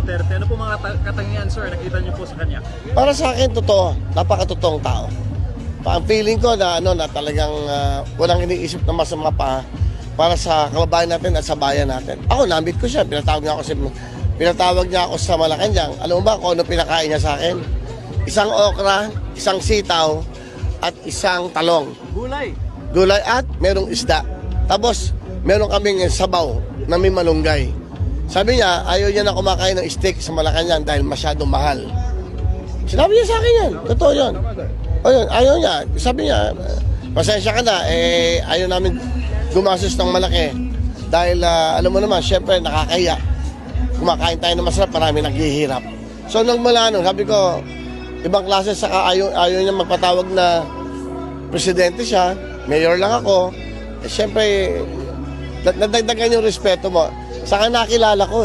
Duterte. Ano po mga katangian, sir, nakita niyo po sa kanya? Para sa akin, totoo. Napakatotoong tao. Ang feeling ko na, na talagang walang iniisip na masama pa para sa kababayan natin at sa bayan natin. Ako, namit ko siya. Pinatawag niya ako sa Malacanang. Alam mo ba kung ano pinakain niya sa akin? Isang okra, isang sitaw, at isang talong. Gulay. Gulay at merong isda. Tapos, meron kaming sabaw na may malunggay. Sabi niya, ayaw niya na kumakain ng steak sa Malacanang dahil masyadong mahal. Sinabi niya sa akin yan. Totoo yun. Ayun, ayaw niya. Sabi niya, pasensya ka na, ayaw namin gumastos ng malaki. Dahil, alam mo naman, syempre, nakakahiya. Kumakain tayo ng masarap, marami naghihirap. So, nung mula nun, sabi ko, ibang klase, saka ayaw niya magpatawag na presidente siya, mayor lang ako. Syempre, nadagdagan yung respeto mo. Saka nakilala ko